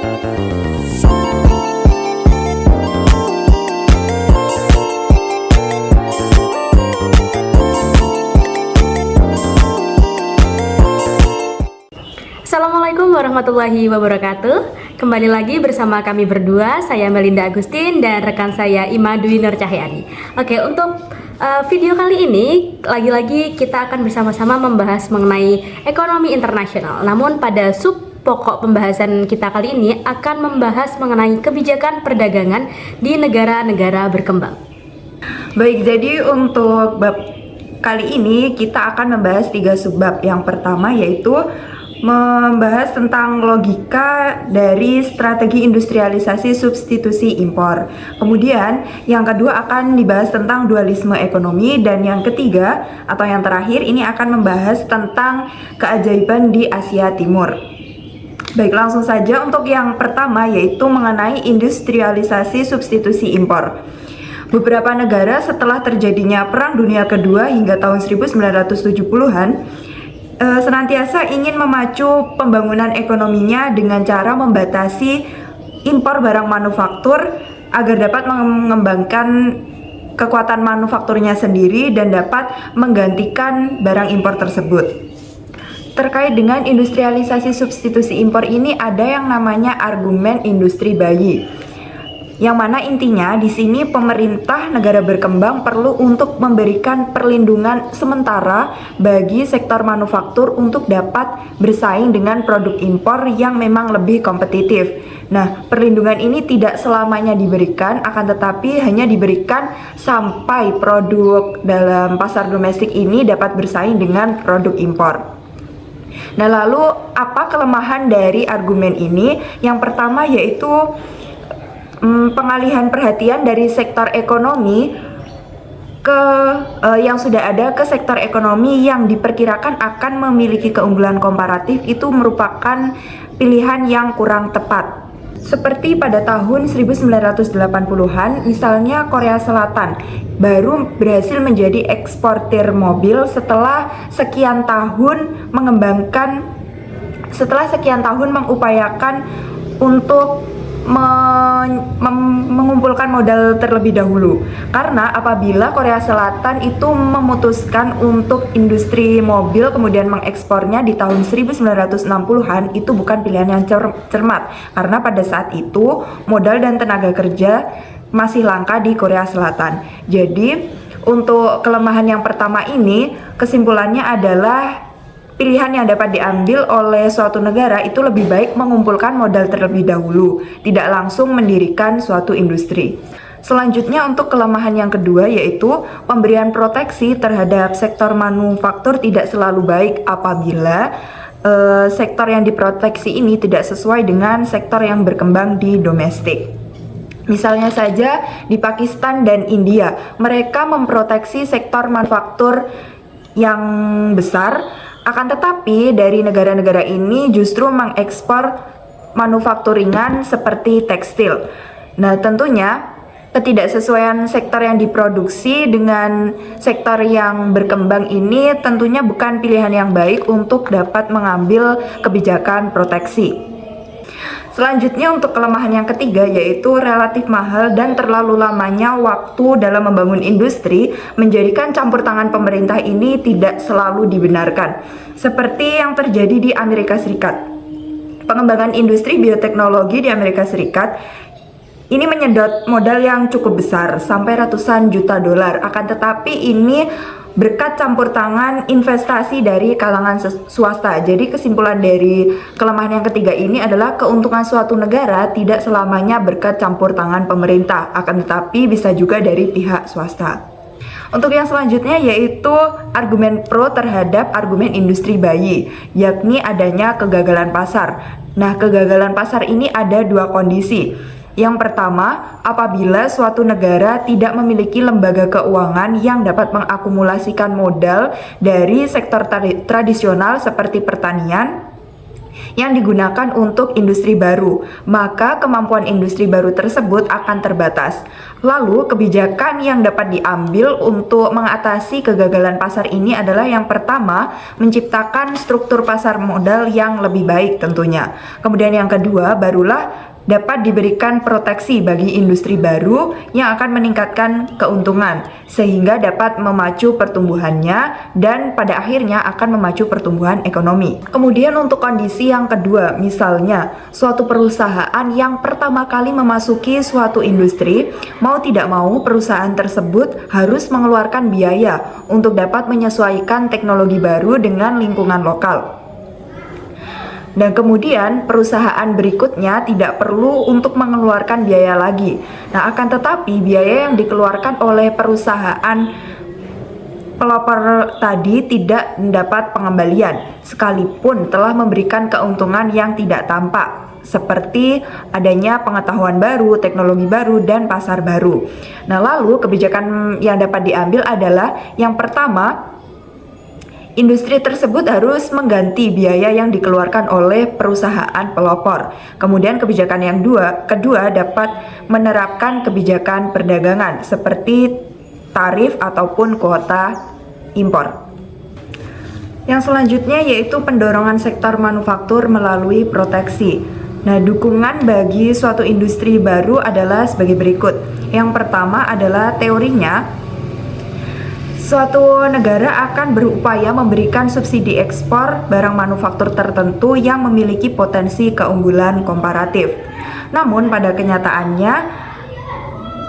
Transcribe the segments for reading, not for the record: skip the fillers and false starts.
Assalamualaikum warahmatullahi wabarakatuh. Kembali lagi bersama kami berdua, saya Melinda Agustin dan rekan saya Ima Dwi Nur Cahyani. Oke, untuk video kali ini lagi-lagi kita akan bersama-sama membahas mengenai ekonomi internasional. Namun pada pokok pembahasan kita kali ini akan membahas mengenai kebijakan perdagangan di negara-negara berkembang. Baik, jadi untuk bab kali ini kita akan membahas 3 subbab. Yang pertama yaitu membahas tentang logika dari strategi industrialisasi substitusi impor. Kemudian yang kedua akan dibahas tentang dualisme ekonomi, dan yang ketiga atau yang terakhir ini akan membahas tentang keajaiban di Asia Timur. Baik, langsung saja untuk yang pertama yaitu mengenai industrialisasi substitusi impor. Beberapa negara setelah terjadinya Perang Dunia Kedua hingga tahun 1970-an senantiasa ingin memacu pembangunan ekonominya dengan cara membatasi impor barang manufaktur agar dapat mengembangkan kekuatan manufakturnya sendiri dan dapat menggantikan barang impor tersebut. Terkait dengan industrialisasi substitusi impor ini ada yang namanya argumen industri bayi, yang mana intinya di sini pemerintah negara berkembang perlu untuk memberikan perlindungan sementara bagi sektor manufaktur untuk dapat bersaing dengan produk impor yang memang lebih kompetitif. Nah, perlindungan ini tidak selamanya diberikan, akan tetapi hanya diberikan sampai produk dalam pasar domestik ini dapat bersaing dengan produk impor. Nah, lalu apa kelemahan dari argumen ini? Yang pertama yaitu pengalihan perhatian dari sektor ekonomi yang sudah ada ke sektor ekonomi yang diperkirakan akan memiliki keunggulan komparatif itu merupakan pilihan yang kurang tepat. Seperti pada tahun 1980-an, misalnya Korea Selatan baru berhasil menjadi eksportir mobil setelah sekian tahun mengupayakan untuk mengumpulkan modal terlebih dahulu. Karena apabila Korea Selatan itu memutuskan untuk industri mobil kemudian mengekspornya di tahun 1960-an, itu bukan pilihan yang cermat, karena pada saat itu modal dan tenaga kerja masih langka di Korea Selatan. Jadi untuk kelemahan yang pertama ini, kesimpulannya adalah pilihan yang dapat diambil oleh suatu negara itu lebih baik mengumpulkan modal terlebih dahulu, tidak langsung mendirikan suatu industri. Selanjutnya untuk kelemahan yang kedua yaitu pemberian proteksi terhadap sektor manufaktur tidak selalu baik apabila sektor yang diproteksi ini tidak sesuai dengan sektor yang berkembang di domestik. Misalnya saja di Pakistan dan India, mereka memproteksi sektor manufaktur yang besar, akan tetapi dari negara-negara ini justru mengekspor manufaktur ringan seperti tekstil. Nah, tentunya ketidaksesuaian sektor yang diproduksi dengan sektor yang berkembang ini tentunya bukan pilihan yang baik untuk dapat mengambil kebijakan proteksi. Selanjutnya untuk kelemahan yang ketiga yaitu relatif mahal dan terlalu lamanya waktu dalam membangun industri menjadikan campur tangan pemerintah ini tidak selalu dibenarkan. Seperti yang terjadi di Amerika Serikat. Pengembangan industri bioteknologi di Amerika Serikat ini menyedot modal yang cukup besar sampai ratusan juta dolar. Akan tetapi ini berkat campur tangan investasi dari kalangan swasta. Jadi kesimpulan dari kelemahan yang ketiga ini adalah keuntungan suatu negara tidak selamanya berkat campur tangan pemerintah, akan tetapi bisa juga dari pihak swasta. Untuk yang selanjutnya yaitu argumen pro terhadap argumen industri bayi, yakni adanya kegagalan pasar. Nah, kegagalan pasar ini ada dua kondisi. Yang pertama, apabila suatu negara tidak memiliki lembaga keuangan yang dapat mengakumulasikan modal dari sektor tradisional seperti pertanian yang digunakan untuk industri baru, maka kemampuan industri baru tersebut akan terbatas. Lalu, kebijakan yang dapat diambil untuk mengatasi kegagalan pasar ini adalah yang pertama, menciptakan struktur pasar modal yang lebih baik tentunya. Kemudian yang kedua, barulah dapat diberikan proteksi bagi industri baru yang akan meningkatkan keuntungan sehingga dapat memacu pertumbuhannya dan pada akhirnya akan memacu pertumbuhan ekonomi. Kemudian untuk kondisi yang kedua, misalnya suatu perusahaan yang pertama kali memasuki suatu industri, mau tidak mau perusahaan tersebut harus mengeluarkan biaya untuk dapat menyesuaikan teknologi baru dengan lingkungan lokal. Dan kemudian perusahaan berikutnya tidak perlu untuk mengeluarkan biaya lagi. Nah, akan tetapi biaya yang dikeluarkan oleh perusahaan pelopor tadi tidak mendapat pengembalian sekalipun telah memberikan keuntungan yang tidak tampak, seperti adanya pengetahuan baru, teknologi baru, dan pasar baru. Nah, lalu kebijakan yang dapat diambil adalah yang pertama, industri tersebut harus mengganti biaya yang dikeluarkan oleh perusahaan pelopor. Kemudian kebijakan yang kedua dapat menerapkan kebijakan perdagangan seperti tarif ataupun kuota impor. Yang selanjutnya yaitu pendorongan sektor manufaktur melalui proteksi. Nah, dukungan bagi suatu industri baru adalah sebagai berikut. Yang pertama adalah teorinya, suatu negara akan berupaya memberikan subsidi ekspor barang manufaktur tertentu yang memiliki potensi keunggulan komparatif. Namun pada kenyataannya,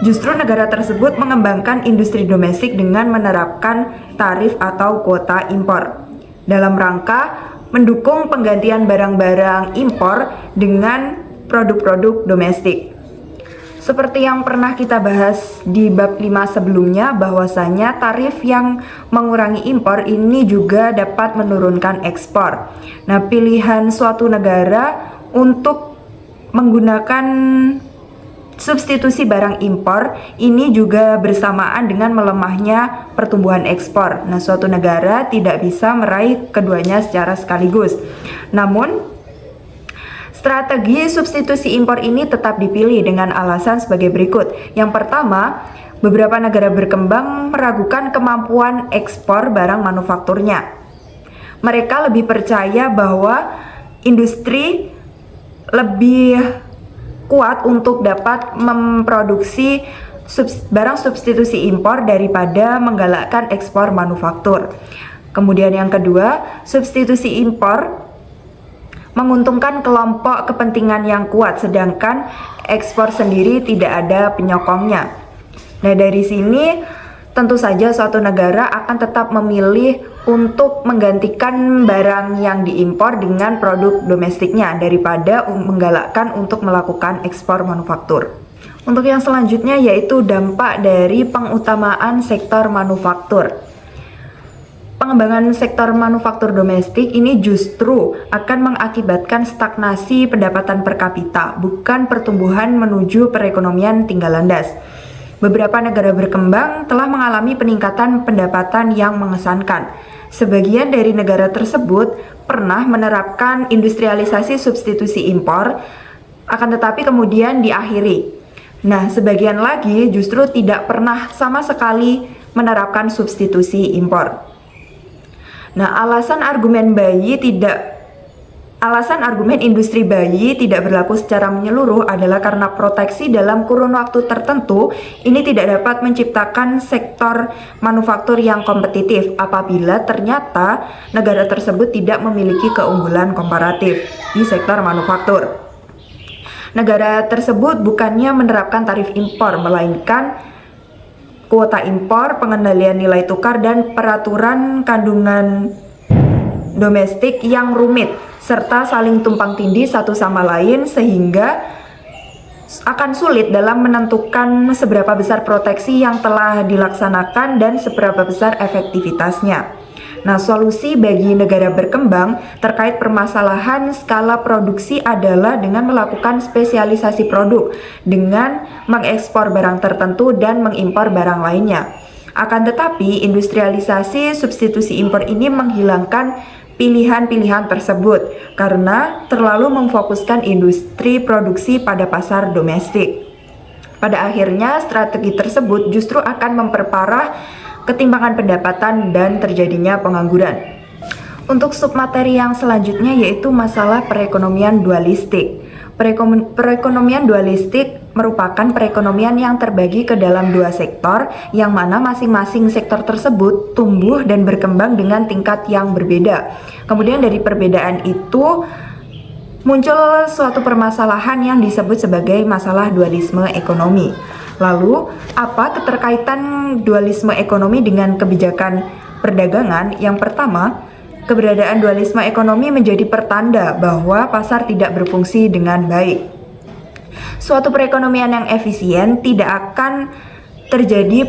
justru negara tersebut mengembangkan industri domestik dengan menerapkan tarif atau kuota impor dalam rangka mendukung penggantian barang-barang impor dengan produk-produk domestik. Seperti yang pernah kita bahas di bab 5 sebelumnya, bahwasanya tarif yang mengurangi impor ini juga dapat menurunkan ekspor. Nah, pilihan suatu negara untuk menggunakan substitusi barang impor ini juga bersamaan dengan melemahnya pertumbuhan ekspor. Nah, suatu negara tidak bisa meraih keduanya secara sekaligus. Namun, strategi substitusi impor ini tetap dipilih dengan alasan sebagai berikut. Yang pertama, beberapa negara berkembang meragukan kemampuan ekspor barang manufakturnya. Mereka lebih percaya bahwa industri lebih kuat untuk dapat memproduksi barang substitusi impor daripada menggalakkan ekspor manufaktur. Kemudian yang kedua, substitusi impor menguntungkan kelompok kepentingan yang kuat, sedangkan ekspor sendiri tidak ada penyokongnya. Nah, dari sini tentu saja suatu negara akan tetap memilih untuk menggantikan barang yang diimpor dengan produk domestiknya daripada menggalakkan untuk melakukan ekspor manufaktur. Untuk yang selanjutnya yaitu dampak dari pengutamaan sektor manufaktur. Pengembangan sektor manufaktur domestik ini justru akan mengakibatkan stagnasi pendapatan per kapita, bukan pertumbuhan menuju perekonomian tinggal landas. Beberapa negara berkembang telah mengalami peningkatan pendapatan yang mengesankan. Sebagian dari negara tersebut pernah menerapkan industrialisasi substitusi impor, akan tetapi kemudian diakhiri. Nah, sebagian lagi justru tidak pernah sama sekali menerapkan substitusi impor. Nah, alasan argumen industri bayi tidak berlaku secara menyeluruh adalah karena proteksi dalam kurun waktu tertentu ini tidak dapat menciptakan sektor manufaktur yang kompetitif apabila ternyata negara tersebut tidak memiliki keunggulan komparatif di sektor manufaktur. Negara tersebut bukannya menerapkan tarif impor, melainkan kuota impor, pengendalian nilai tukar, dan peraturan kandungan domestik yang rumit, serta saling tumpang tindih satu sama lain sehingga akan sulit dalam menentukan seberapa besar proteksi yang telah dilaksanakan dan seberapa besar efektivitasnya. Nah, solusi bagi negara berkembang terkait permasalahan skala produksi adalah dengan melakukan spesialisasi produk, dengan mengekspor barang tertentu dan mengimpor barang lainnya. Akan tetapi, industrialisasi substitusi impor ini menghilangkan pilihan-pilihan tersebut karena terlalu memfokuskan industri produksi pada pasar domestik. Pada akhirnya, strategi tersebut justru akan memperparah ketimpangan pendapatan dan terjadinya pengangguran. Untuk submateri yang selanjutnya yaitu masalah perekonomian dualistik. Perekonomian dualistik merupakan perekonomian yang terbagi ke dalam dua sektor, yang mana masing-masing sektor tersebut tumbuh dan berkembang dengan tingkat yang berbeda. Kemudian dari perbedaan itu muncul suatu permasalahan yang disebut sebagai masalah dualisme ekonomi. Lalu, apa keterkaitan dualisme ekonomi dengan kebijakan perdagangan? Yang pertama, keberadaan dualisme ekonomi menjadi pertanda bahwa pasar tidak berfungsi dengan baik. Suatu perekonomian yang efisien tidak akan terjadi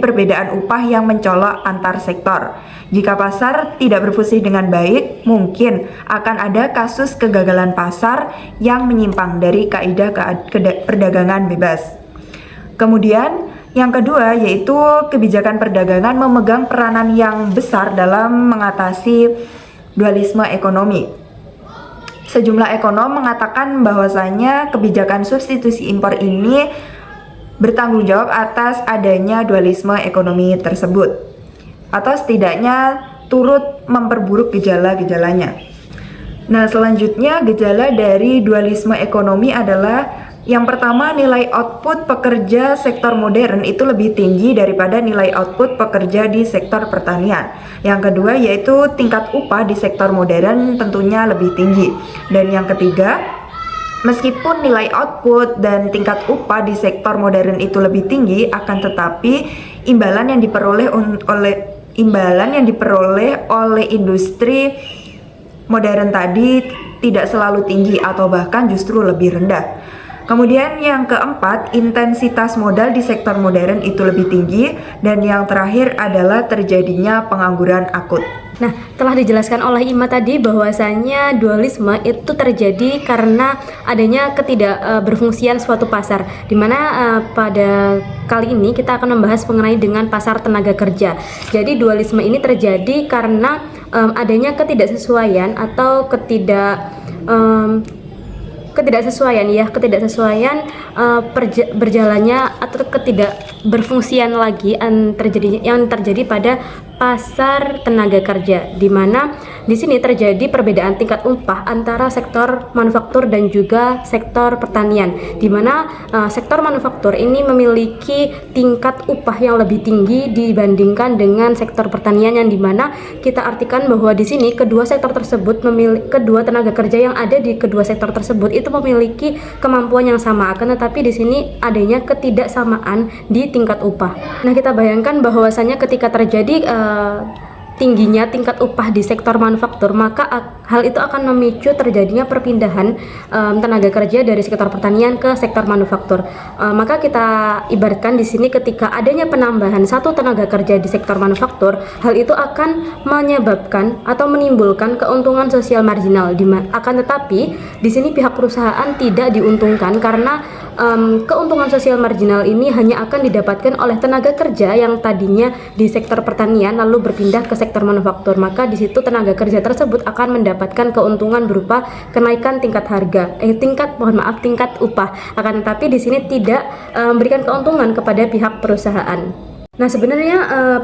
perbedaan upah yang mencolok antar sektor. Jika pasar tidak berfungsi dengan baik, mungkin akan ada kasus kegagalan pasar yang menyimpang dari kaidah perdagangan bebas. Kemudian, yang kedua yaitu kebijakan perdagangan memegang peranan yang besar dalam mengatasi dualisme ekonomi. Sejumlah ekonom mengatakan bahwasanya kebijakan substitusi impor ini bertanggung jawab atas adanya dualisme ekonomi tersebut, atau setidaknya turut memperburuk gejala-gejalanya. Nah, selanjutnya gejala dari dualisme ekonomi adalah yang pertama, nilai output pekerja sektor modern itu lebih tinggi daripada nilai output pekerja di sektor pertanian. Yang kedua yaitu tingkat upah di sektor modern tentunya lebih tinggi. Dan yang ketiga, meskipun nilai output dan tingkat upah di sektor modern itu lebih tinggi, akan tetapi imbalan yang diperoleh oleh industri modern tadi tidak selalu tinggi atau bahkan justru lebih rendah. Kemudian yang keempat, intensitas modal di sektor modern itu lebih tinggi, dan yang terakhir adalah terjadinya pengangguran akut. Nah, telah dijelaskan oleh Ima tadi bahwasanya dualisme itu terjadi karena adanya ketidakberfungsian suatu pasar, di mana pada kali ini kita akan membahas mengenai dengan pasar tenaga kerja. Jadi dualisme ini terjadi karena adanya ketidaksesuaian atau ketidaksesuaian berjalannya atau ketidakberfungsian lagi yang terjadi pada pasar tenaga kerja, di mana di sini terjadi perbedaan tingkat upah antara sektor manufaktur dan juga sektor pertanian, di mana sektor manufaktur ini memiliki tingkat upah yang lebih tinggi dibandingkan dengan sektor pertanian, yang di mana kita artikan bahwa di sini kedua tenaga kerja yang ada di kedua sektor tersebut itu memiliki kemampuan yang sama, akan tetapi di sini adanya ketidaksamaan di tingkat upah. Nah, kita bayangkan bahwasanya ketika terjadi tingginya tingkat upah di sektor manufaktur, maka hal itu akan memicu terjadinya perpindahan tenaga kerja dari sektor pertanian ke sektor manufaktur. Maka kita ibaratkan di sini ketika adanya penambahan satu tenaga kerja di sektor manufaktur, hal itu akan menyebabkan atau menimbulkan keuntungan sosial marginal. Akan tetapi di sini pihak perusahaan tidak diuntungkan karena keuntungan sosial marginal ini hanya akan didapatkan oleh tenaga kerja yang tadinya di sektor pertanian lalu berpindah ke sektor manufaktur. Maka di situ tenaga kerja tersebut akan mendapatkan keuntungan berupa kenaikan tingkat upah. Akan tetapi di sini tidak memberikan keuntungan kepada pihak perusahaan. Nah, sebenarnya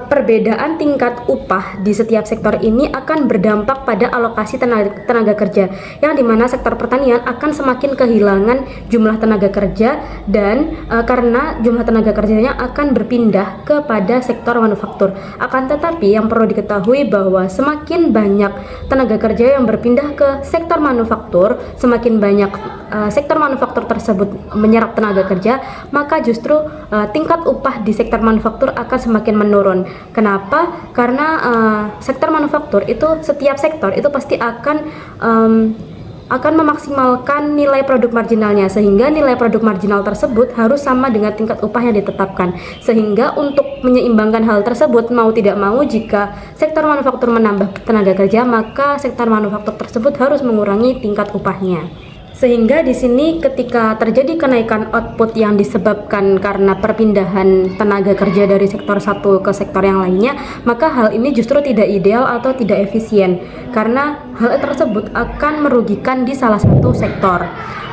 perbedaan tingkat upah di setiap sektor ini akan berdampak pada alokasi tenaga kerja, yang dimana sektor pertanian akan semakin kehilangan jumlah tenaga kerja, dan karena jumlah tenaga kerjanya akan berpindah kepada sektor manufaktur. Akan tetapi yang perlu diketahui bahwa semakin banyak tenaga kerja yang berpindah ke sektor manufaktur, semakin banyak sektor manufaktur tersebut menyerap tenaga kerja, maka justru tingkat upah di sektor manufaktur akan semakin menurun. Kenapa? Karena sektor manufaktur itu, setiap sektor itu pasti akan memaksimalkan nilai produk marginalnya, sehingga nilai produk marginal tersebut harus sama dengan tingkat upah yang ditetapkan. Sehingga untuk menyeimbangkan hal tersebut, mau tidak mau, jika sektor manufaktur menambah tenaga kerja, maka sektor manufaktur tersebut harus mengurangi tingkat upahnya. Sehingga di sini ketika terjadi kenaikan output yang disebabkan karena perpindahan tenaga kerja dari sektor satu ke sektor yang lainnya, maka hal ini justru tidak ideal atau tidak efisien karena hal tersebut akan merugikan di salah satu sektor.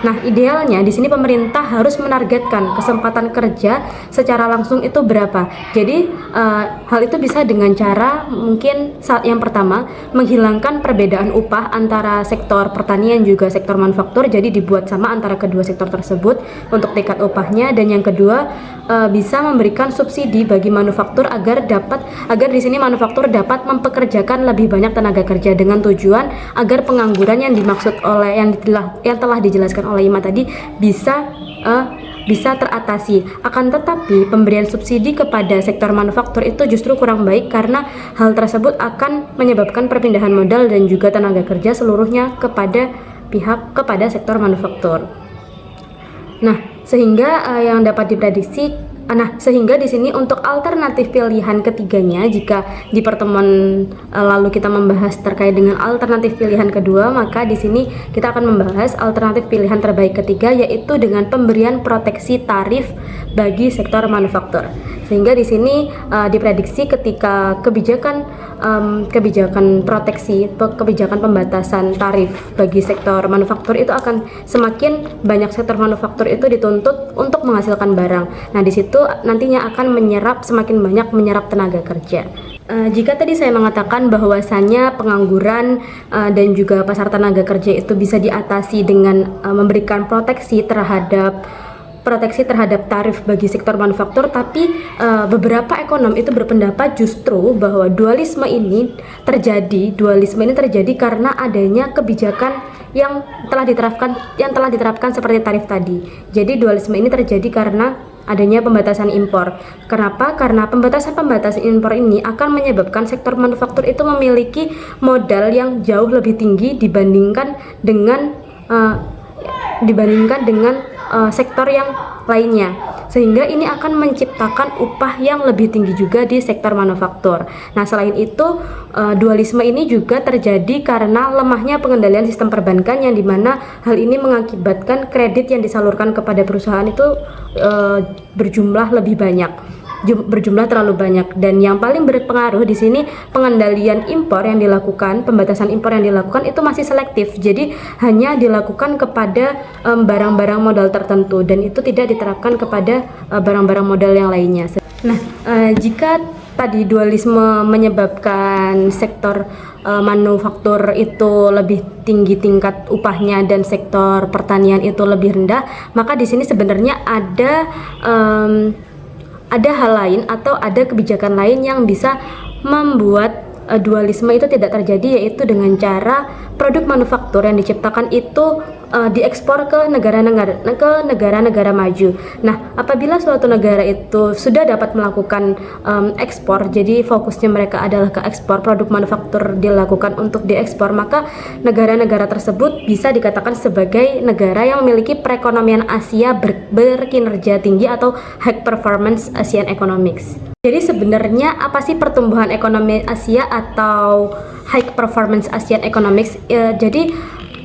Nah, idealnya di sini pemerintah harus menargetkan kesempatan kerja secara langsung itu berapa. Jadi hal itu bisa dengan cara mungkin saat yang pertama menghilangkan perbedaan upah antara sektor pertanian juga sektor manufaktur. Jadi dibuat sama antara kedua sektor tersebut untuk tingkat upahnya, dan yang kedua bisa memberikan subsidi bagi manufaktur agar di sini manufaktur dapat mempekerjakan lebih banyak tenaga kerja dengan tujuan agar pengangguran yang dimaksud oleh yang telah dijelaskan oleh Ima tadi bisa teratasi. Akan tetapi pemberian subsidi kepada sektor manufaktur itu justru kurang baik karena hal tersebut akan menyebabkan perpindahan modal dan juga tenaga kerja seluruhnya kepada sektor manufaktur. Nah, sehingga yang dapat diprediksi, sehingga di sini untuk alternatif pilihan ketiganya, jika di pertemuan lalu kita membahas terkait dengan alternatif pilihan kedua, maka di sini kita akan membahas alternatif pilihan terbaik ketiga, yaitu dengan pemberian proteksi tarif bagi sektor manufaktur. Sehingga di sini diprediksi ketika kebijakan pembatasan tarif bagi sektor manufaktur itu akan semakin banyak sektor manufaktur itu dituntut untuk menghasilkan barang. Nah, di situ nantinya akan semakin banyak menyerap tenaga kerja. Jika tadi saya mengatakan bahwasannya pengangguran dan juga pasar tenaga kerja itu bisa diatasi dengan memberikan proteksi terhadap tarif bagi sektor manufaktur, tapi beberapa ekonom itu berpendapat justru bahwa dualisme ini terjadi karena adanya kebijakan yang telah diterapkan seperti tarif tadi. Jadi dualisme ini terjadi karena adanya pembatasan impor. Kenapa? Karena pembatasan impor ini akan menyebabkan sektor manufaktur itu memiliki modal yang jauh lebih tinggi dibandingkan dengan sektor yang lainnya, sehingga ini akan menciptakan upah yang lebih tinggi juga di sektor manufaktur. Nah, selain itu dualisme ini juga terjadi karena lemahnya pengendalian sistem perbankan, yang dimana hal ini mengakibatkan kredit yang disalurkan kepada perusahaan itu berjumlah terlalu banyak, dan yang paling berpengaruh di sini pembatasan impor yang dilakukan itu masih selektif. Jadi hanya dilakukan kepada barang-barang modal tertentu dan itu tidak diterapkan kepada barang-barang modal yang lainnya. Nah, jika tadi dualisme menyebabkan sektor manufaktur itu lebih tinggi tingkat upahnya dan sektor pertanian itu lebih rendah, maka di sini sebenarnya ada hal lain atau ada kebijakan lain yang bisa membuat dualisme itu tidak terjadi, yaitu dengan cara produk manufaktur yang diciptakan itu diekspor ke negara-negara maju. Nah, apabila suatu negara itu sudah dapat melakukan ekspor, jadi fokusnya mereka adalah ke ekspor, produk manufaktur dilakukan untuk diekspor, maka negara-negara tersebut bisa dikatakan sebagai negara yang memiliki perekonomian Asia berkinerja tinggi atau high performance Asian economics. Jadi sebenarnya apa sih pertumbuhan ekonomi Asia atau high performance Asian economics? Jadi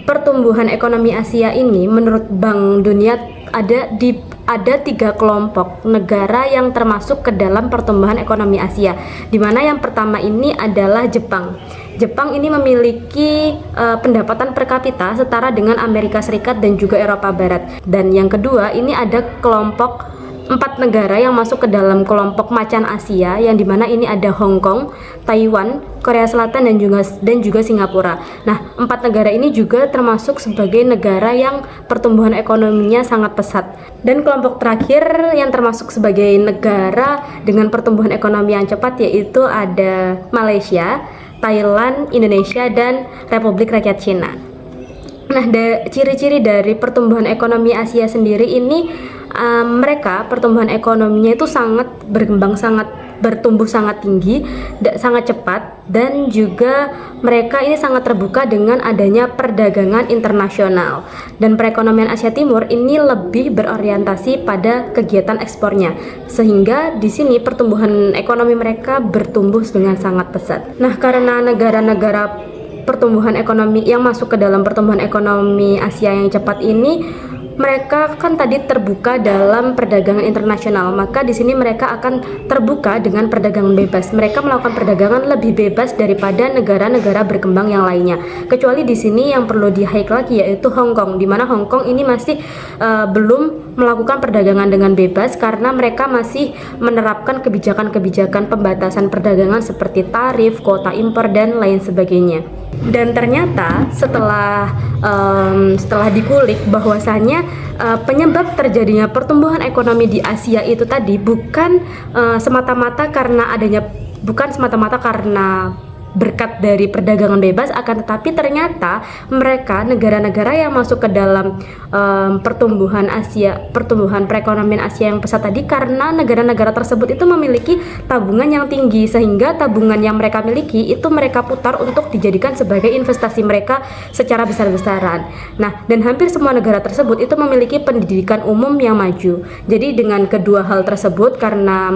pertumbuhan ekonomi Asia ini menurut Bank Dunia ada 3 kelompok negara yang termasuk ke dalam pertumbuhan ekonomi Asia, di mana yang pertama ini adalah Jepang. Jepang ini memiliki pendapatan per kapita setara dengan Amerika Serikat dan juga Eropa Barat. Dan yang kedua ini ada kelompok 4 negara yang masuk ke dalam kelompok macan Asia, yang dimana ini ada Hong Kong, Taiwan, Korea Selatan dan juga Singapura. Nah, 4 negara ini juga termasuk sebagai negara yang pertumbuhan ekonominya sangat pesat. Dan kelompok terakhir yang termasuk sebagai negara dengan pertumbuhan ekonomi yang cepat yaitu ada Malaysia, Thailand, Indonesia, dan Republik Rakyat Cina. Nah, ciri-ciri dari pertumbuhan ekonomi Asia sendiri ini, mereka pertumbuhan ekonominya itu bertumbuh sangat tinggi, sangat cepat, dan juga mereka ini sangat terbuka dengan adanya perdagangan internasional. Dan perekonomian Asia Timur ini lebih berorientasi pada kegiatan ekspornya, sehingga di sini pertumbuhan ekonomi mereka bertumbuh dengan sangat pesat. Nah, karena negara-negara pertumbuhan ekonomi yang masuk ke dalam pertumbuhan ekonomi Asia yang cepat ini, mereka kan tadi terbuka dalam perdagangan internasional, maka di sini mereka akan terbuka dengan perdagangan bebas. Mereka melakukan perdagangan lebih bebas daripada negara-negara berkembang yang lainnya. Kecuali di sini yang perlu di-highlight lagi yaitu Hong Kong, di mana Hong Kong ini masih belum melakukan perdagangan dengan bebas karena mereka masih menerapkan kebijakan-kebijakan pembatasan perdagangan seperti tarif, kuota impor dan lain sebagainya. Dan ternyata setelah dikulik bahwasanya penyebab terjadinya pertumbuhan ekonomi di Asia itu tadi bukan semata-mata karena berkat dari perdagangan bebas, akan tetapi ternyata mereka negara-negara yang masuk ke dalam pertumbuhan perekonomian Asia yang pesat tadi, karena negara-negara tersebut itu memiliki tabungan yang tinggi, sehingga tabungan yang mereka miliki itu mereka putar untuk dijadikan sebagai investasi mereka secara besar-besaran. Nah, dan hampir semua negara tersebut itu memiliki pendidikan umum yang maju. Jadi dengan kedua hal tersebut, karena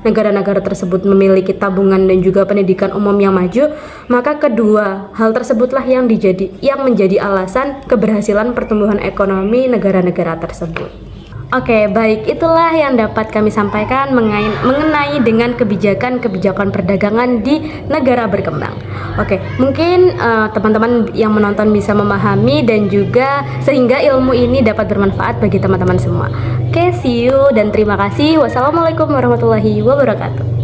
negara-negara tersebut memiliki tabungan dan juga pendidikan umum yang maju, maka kedua hal tersebutlah yang menjadi alasan keberhasilan pertumbuhan ekonomi negara-negara tersebut. Oke, baik, itulah yang dapat kami sampaikan mengenai dengan kebijakan perdagangan di negara berkembang. Oke, mungkin teman-teman yang menonton bisa memahami dan juga sehingga ilmu ini dapat bermanfaat bagi teman-teman semua. Oke, see you dan terima kasih. Wassalamualaikum warahmatullahi wabarakatuh.